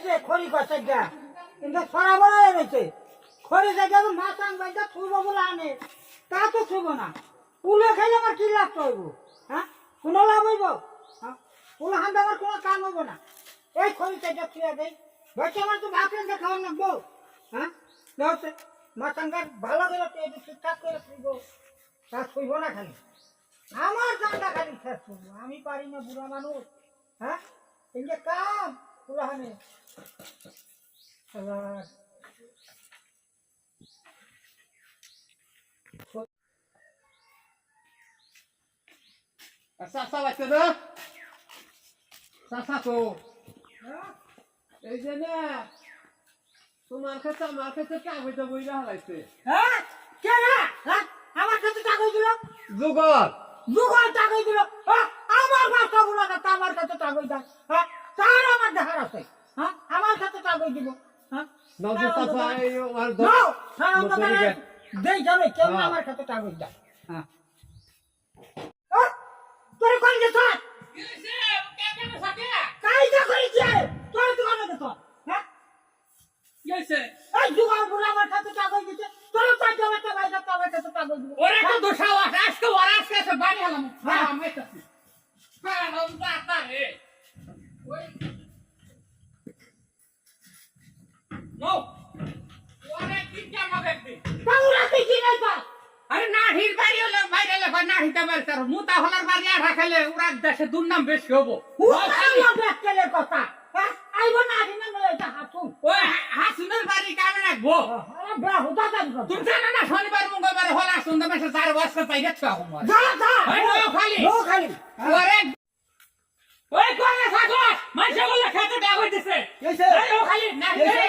রয়েছে খড়ি কষাইটা কিন্তু সরাবর হয়ে রয়েছে খড়ি জায়গা মাছ আনবাইটা থুইব বলে আনে তা তো থুইব না পুলে খাইলে আমার কি লাভ হইব হ্যাঁ কোনো লাভ হইব হ্যাঁ পুলে হান দেওয়ার কোনো কাম হইব না এই খড়ি চাইটা থুয়া দেয় বলছে আমার তো ভাত রেখে খাওয়ার লাগবো হ্যাঁ দেওয়া মাছ আনবার ভালো করে ঠিকঠাক করে থুইব তা থুইব না খালি আমার জানটা খালি শেষ করবো আমি পারি না বুড়া মানুষ হ্যাঁ এই যে কাম পুরাহানে চাচা লাগছে না চাচা তো এই যে না তোমার কাছে আমার কাছে কাগজ বইরা হালাইছে হ্যাঁ কে না আমার কাছে টাকা দিল জুগল দুগল টাকা দিল আমার বাসা বলা না আমার কাছে টাকা দাও হ্যাঁ তার আমার দেখার আছে হ্যাঁ আমার কাছে টাকা দিব হ্যাঁ নজর চাচা এই আমার দাও হ্যাঁ দেই যাবে কেউ না আমার কাছে টাকা দাও হ্যাঁ তোর কোন যে তোর কাইটা করেছি তোর দোকানে তো হ্যাঁ কিছে এই দুগল বলা আমার কাছে টাকা দিতে তোর কাছে আমার কাছে টাকা দিব ওরে তো দোষাও আজকে ওরাসকে সে বাড়ি হলাম হ্যাঁ আমি তো হ্যাঁ নাম দাতা রে ওই নো ওরে কি জামা দেখবি তাউরা কি নাই পা আরে না হির বাড়ি হলো বাইরে লে না হিতে পারছ মুতা হলার বাড়ি আঠা খাইলে ওরা দেশে দুর্নাম বেশি হবো হুসাইয়া ব্যাককেলের কথা হ্যাঁ আইব না দিনা নয় এটা হাসুন ওই হাসুনের বাড়ি কামে রাখবো আরে বেয়া হুদা কাজ কর তুমি জানো না শনিবার মঙ্গলবার হলা সুন্দর মেসে 4 বছর পাই গেছ আমার যা যা এই নো খালি ওরে ওই কোনে থাকো মাইসে বলে খেতে টাকা দিছে কইছে এই নো খালি না দিছে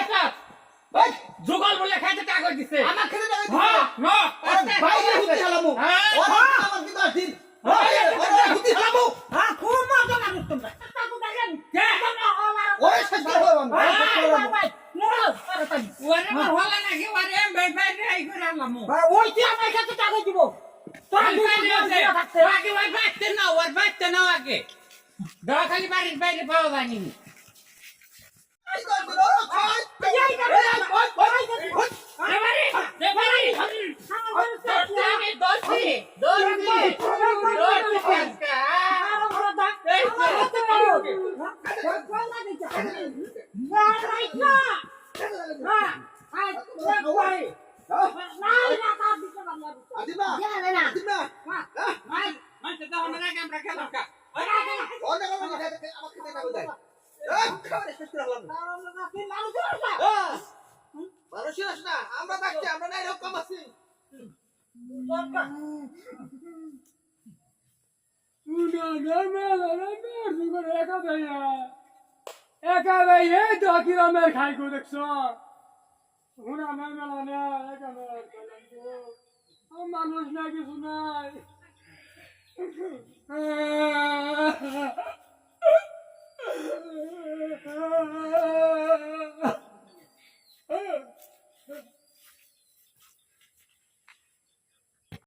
ওই জুগল বলে খেতে টাকা দিছে আমার খেতে টাকা হ্যাঁ নো বাইরে হুতি হালামু ওরা আমার কি দিন ওরে হুতি হালামু হ্যাঁ খুব মজা মানুষ তোমরা তাকু দেখেন কে ওরে শেষ ভালো ভাই মোরা আরে তাই ওরে মোর হলা নাকি ওরে এম ভাই ভাই এই করে আলাম ওই কি আমার কাছে টাকা দিব তোরা থাকতে আগে ওই বাইতে না ওর বাইতে না আগে দা খালি বাড়ির বাইরে পাওয়া যায়নি আমরা থাকছি আমরা নাই রকম আছি একা ভাই এই তো কিরমের খাই গো দেখছ হুনা নাই মেলা না একা মানুষ না কিছু নাই